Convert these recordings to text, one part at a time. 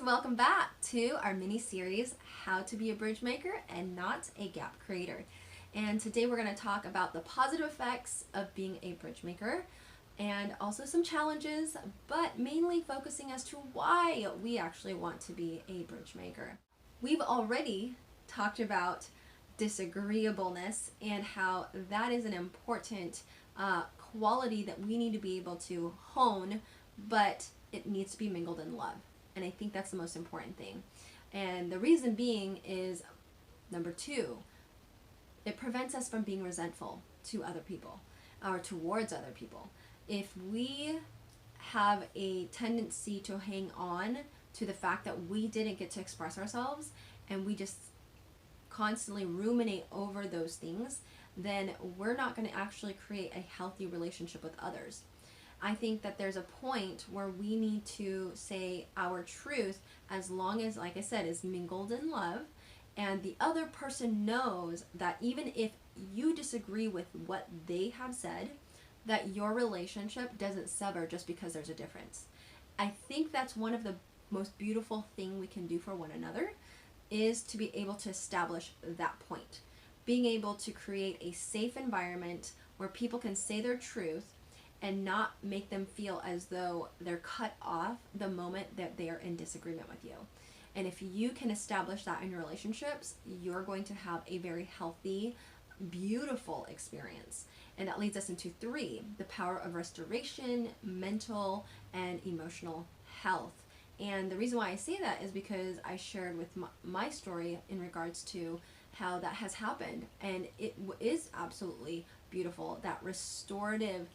and welcome back to our mini series, How to Be a Bridge Maker and Not a Gap Creator. And today we're going to talk about the positive effects of being a bridge maker and also some challenges, but mainly focusing as to why we actually want to be a bridge maker. We've already talked about disagreeableness and how that is an important quality that we need to be able to hone, but it needs to be mingled in love. And I think that's the most important thing. And the reason being is, number two, it prevents us from being resentful to other people or towards other people. If we have a tendency to hang on to the fact that we didn't get to express ourselves and we just constantly ruminate over those things, then we're not going to actually create a healthy relationship with others. I think that there's a point where we need to say our truth, as long as, like I said, is mingled in love, and the other person knows that even if you disagree with what they have said, that your relationship doesn't sever just because there's a difference. I think that's one of the most beautiful thing we can do for one another, is to be able to establish that point. Being able to create a safe environment where people can say their truth and not make them feel as though they're cut off the moment that they are in disagreement with you. And if you can establish that in your relationships, you're going to have a very healthy, beautiful experience. And that leads us into 3, the power of restoration, mental and emotional health. And the reason why I say that is because I shared with my story in regards to how that has happened. And it is absolutely beautiful. That restorative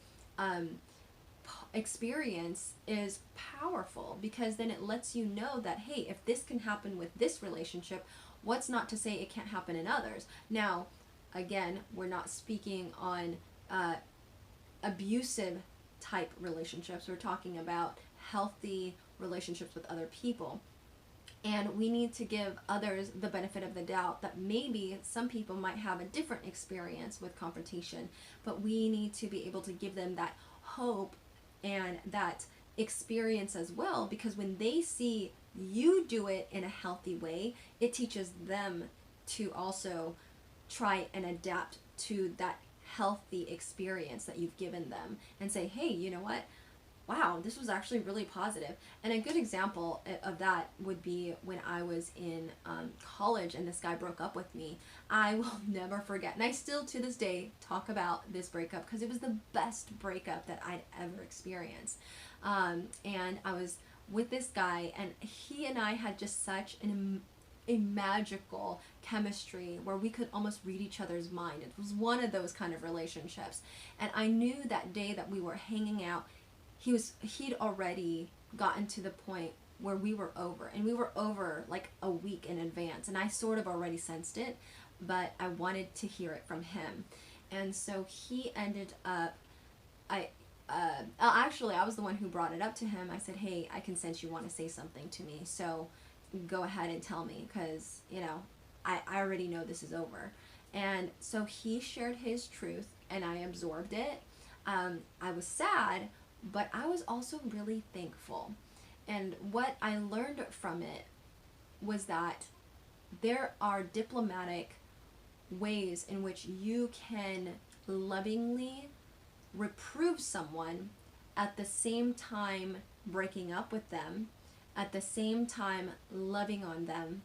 experience is powerful, because then it lets you know that, hey, if this can happen with this relationship, what's not to say it can't happen in others. Now, again, we're not speaking on abusive type relationships. We're talking about healthy relationships with other people. And we need to give others the benefit of the doubt that maybe some people might have a different experience with confrontation, but we need to be able to give them that hope and that experience as well, because when they see you do it in a healthy way, it teaches them to also try and adapt to that healthy experience that you've given them and say, hey, you know what? Wow, this was actually really positive. And a good example of that would be when I was in college and this guy broke up with me. I will never forget. And I still to this day talk about this breakup because it was the best breakup that I'd ever experienced. And I was with this guy, and he and I had just such a magical chemistry where we could almost read each other's mind. It was one of those kind of relationships. And I knew that day that we were hanging out, he'd already gotten to the point where we were over, and we were over like a week in advance, and I sort of already sensed it, but I wanted to hear it from him. And so he ended up, actually I was the one who brought it up to him. I said, hey, I can sense you want to say something to me, so go ahead and tell me, because I already know this is over. And so he shared his truth and I absorbed it. I was sad, but I was also really thankful. And what I learned from it was that there are diplomatic ways in which you can lovingly reprove someone, at the same time breaking up with them, at the same time loving on them.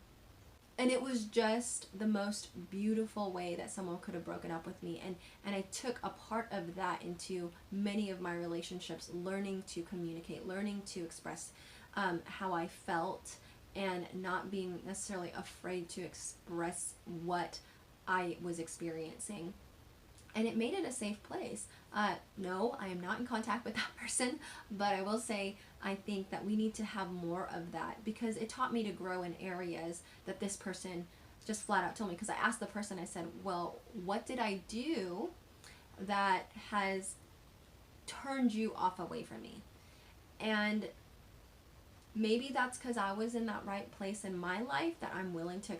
And it was just the most beautiful way that someone could have broken up with me. And I took a part of that into many of my relationships, learning to communicate, learning to express how I felt, and not being necessarily afraid to express what I was experiencing. And it made it a safe place. No, I am not in contact with that person, but I will say I think that we need to have more of that, because it taught me to grow in areas that this person just flat out told me. Because I asked the person, I said, well, what did I do that has turned you off away from me? And maybe that's because I was in that right place in my life, that I'm willing to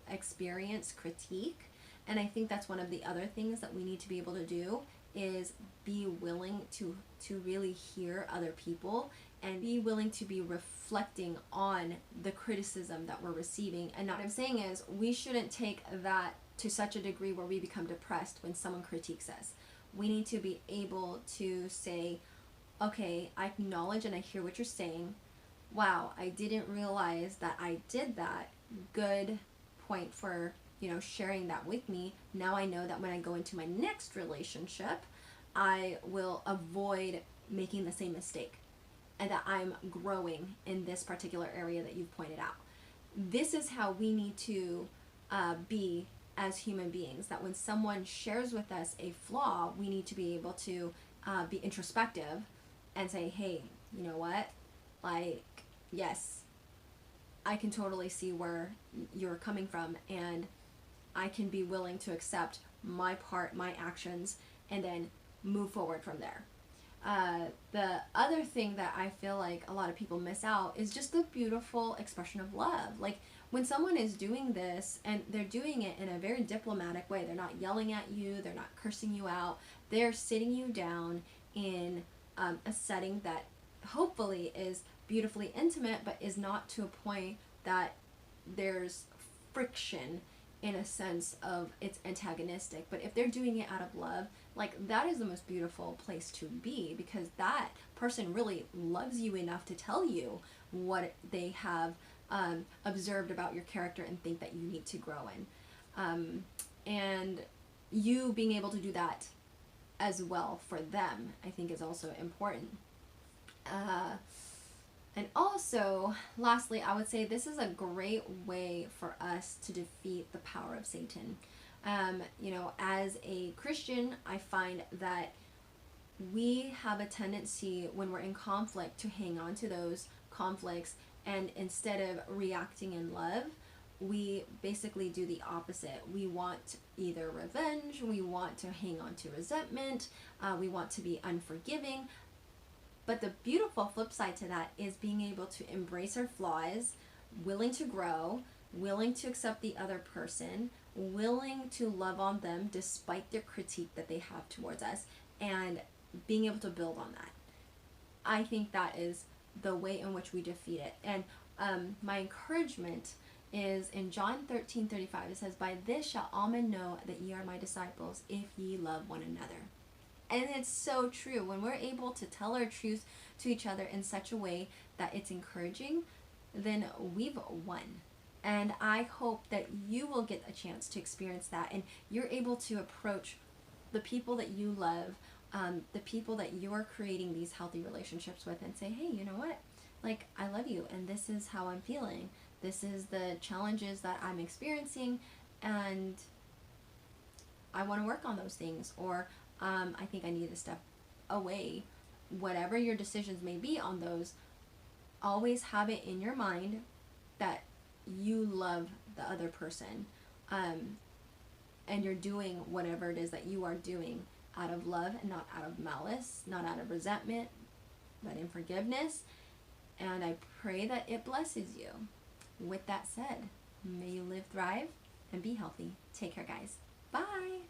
experience critique. And I think that's one of the other things that we need to be able to do, is be willing to really hear other people and be willing to be reflecting on the criticism that we're receiving. And what I'm saying is we shouldn't take that to such a degree where we become depressed when someone critiques us. We need to be able to say, okay, I acknowledge and I hear what you're saying. Wow, I didn't realize that I did that. Good point for, sharing that with me. Now I know that when I go into my next relationship, I will avoid making the same mistake, and that I'm growing in this particular area that you've pointed out. This is how we need to be as human beings, that when someone shares with us a flaw, we need to be able to be introspective and say, hey, you know what? Like, yes, I can totally see where you're coming from, and I can be willing to accept my part, my actions, and then move forward from there. The other thing that I feel like a lot of people miss out is just the beautiful expression of love. Like, when someone is doing this and they're doing it in a very diplomatic way, they're not yelling at you, they're not cursing you out, they're sitting you down in a setting that hopefully is beautifully intimate, but is not to a point that there's friction in a sense of it's antagonistic. But if they're doing it out of love, like, that is the most beautiful place to be, because that person really loves you enough to tell you what they have observed about your character and think that you need to grow in. And you being able to do that as well for them, I think, is also important. And also, lastly, I would say this is a great way for us to defeat the power of Satan. As a Christian, I find that we have a tendency when we're in conflict to hang on to those conflicts, and instead of reacting in love, we basically do the opposite. We want either revenge, we want to hang on to resentment, we want to be unforgiving. But the beautiful flip side to that is being able to embrace our flaws, willing to grow, willing to accept the other person, willing to love on them despite their critique that they have towards us, and being able to build on that. I think that is the way in which we defeat it. And my encouragement is in John 13:35. It says, "By this shall all men know that ye are my disciples, if ye love one another." And it's so true. When we're able to tell our truth to each other in such a way that it's encouraging, then we've won. And I hope that you will get a chance to experience that, and you're able to approach the people that you love, the people that you're creating these healthy relationships with, and say, hey, you know what? Like, I love you, and this is how I'm feeling. This is the challenges that I'm experiencing, and I want to work on those things. Or I think I need to step away. Whatever your decisions may be on those, always have it in your mind that you love the other person, and you're doing whatever it is that you are doing out of love and not out of malice, not out of resentment, but in forgiveness. And I pray that it blesses you. With that said, may you live, thrive, and be healthy. Take care, guys. Bye.